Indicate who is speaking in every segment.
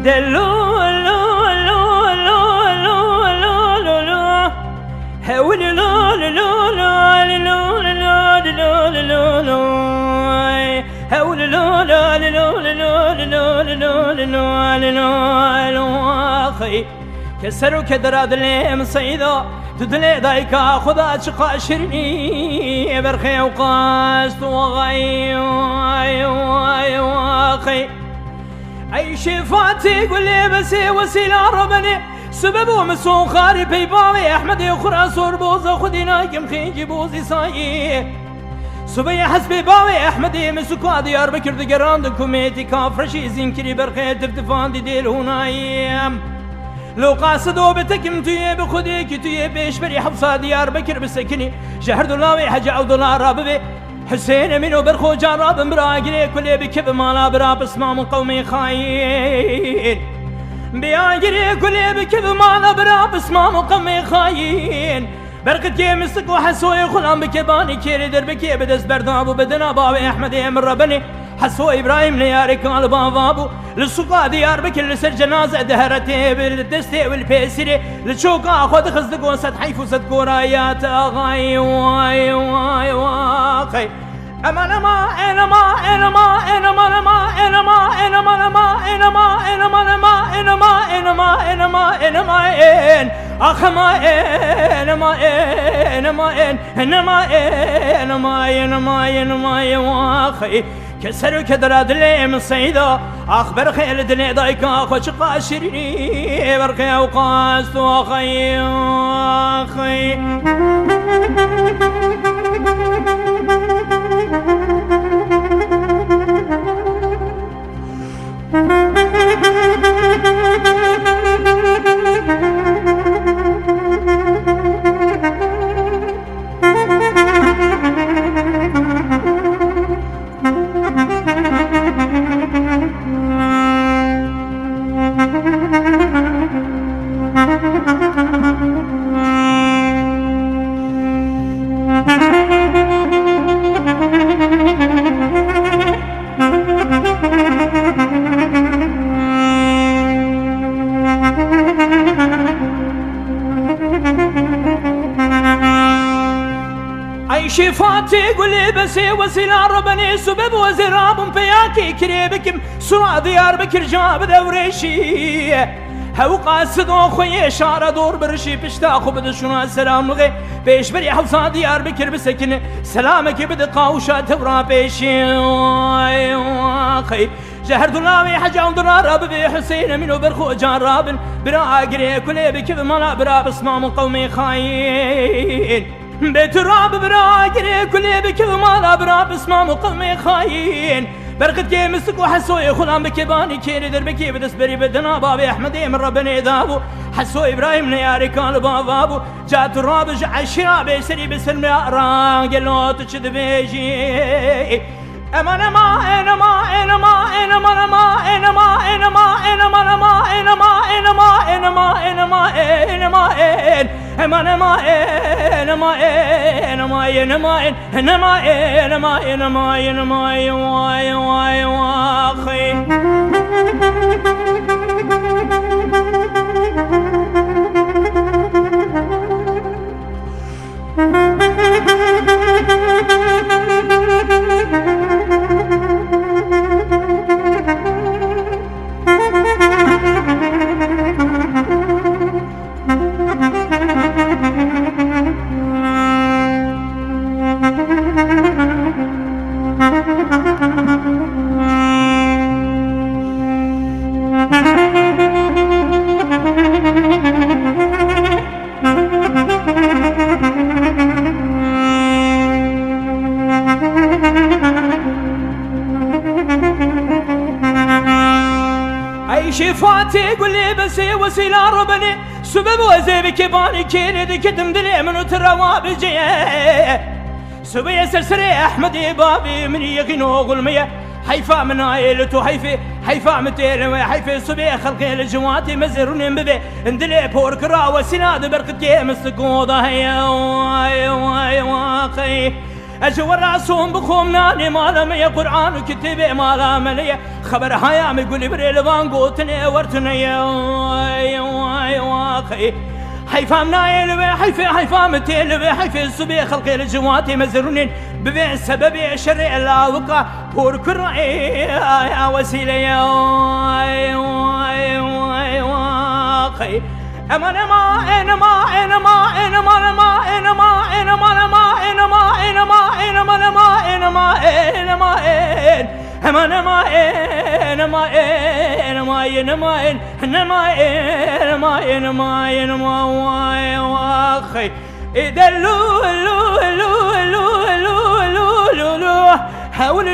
Speaker 1: دلو لو لو لو لو لو لو لو هول لو لو لو لو لو لو لو هول لو لو لو لو لو اخي كسروا كدراد لي مصيدا تدلي دايكا خدا شقا شرني برخي وقاست وغي اخي اي شفاتي قول لي بس وسيله ربني سببه مسو خاري بيباوي احمد اخرى صور بوز خدينا كم خيجي بوزي صاي سبي حسبي باوي احمدي مسكوا ديار بكر دقران كوميتي كافرشي زنكري برخي تفتفان دي ديل هنايم لو قاصدوا بتكم توي بخديك توي بيش بري حفصة ديار بكر بسكني شهر دولاوي حجا دولار راببي حسين منو برخو جراب مراقلي كل بكب مالا براب اسمام قومي خاين بياقري كل بكب مالا براب اسمام قومي خاين برقد كي مسك وحسوي خلام بكباني كيري دربكي بدس بردابو بدنا باوي احمدي من ربني حسو ابراهيم لياري قال بابو للسوقا ديار بكر لسر جنازه دهرتي بالدستي والبيسري للشوقا خذ خزدق وسد حيفو صد كورايات اغاي واي واي واخي اما لما انما انما انما لما انما انما لما انما انما لما انما انما انما انما ان اخ ما انما انما انما انما انما انما واخي كسر كدراد لي من صيدا اخبر خيل دني ضايكا خوش قاشرني برقي وقاست واخي اخي شفاتي قولي بس وسيله ربني سبب وزراب بياكي كريبكم سرع ديار بكر جاب دوريشي هو قاصد اخوي اشاره دور برشي بشتاخو بدشنا السلام لغي بيش بري حفصه ديار بكر بسكن سلامك بدقه وشات ورا بيشي اخي شهر دلاوي حجا ودرار ابي حسين منو برخو جراب براقري كل بكب ملا براب اسمام قومي خاين بتراب براقري كل بكب ملا براب اسمام قومي خاين برقد كي مسك وحسوي خلام بكباني كيري دربكي بدس بري بدنا بابي احمدي من ربني ذابو حسو ابراهيم نياري كان بابو جات الرابج عالشرابي سري بسلم يا راقلو تشد بيجي اما انما انما انما انما انما انما انما انما انما انما انما انما انما اما انما انما انما انما انما انما انما انما واي واي واخي شفاتي قولي بس وسيله ربني سبب وزي بكباني كيري دكتم دلي منو تروا بجي سبي سرسري احمدي بابي من يغنو غلمية حيفا من عائلته حيفا متير حيفا سبي خلقي الجواتي مزروني مبي اندلي بوركرا وسناد برقد كي مسكوضة هيا واي واي واقي أجور راسهم بخوم ناني مالم يا قرآن وكتبي مالا مليا خبر هيام يقول بريل بانقوتني ورتني يا واخي حيفام نايل حيفام تيل حيف السبي خلق الجواتي مزرونين ببيع سبب شرع لا وقع بور كرعي يا وسيلة يا واخي أمان واخي يدلو حاول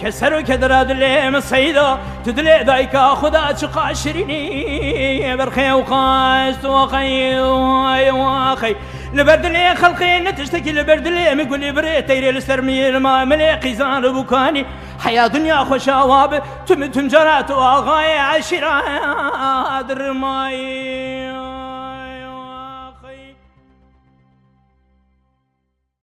Speaker 1: كسروا كدر دلي مصيدا تدلي دايكا خدا تشقى شريني برخي وقاست واخي لبرد لي خلقي نتشتكي لبرد لي مقولي بريت تيري السرمي الماء ملي قيزان بوكاني حياة دنيا خوشاواب تم تنجرات واغاي عشرة درماي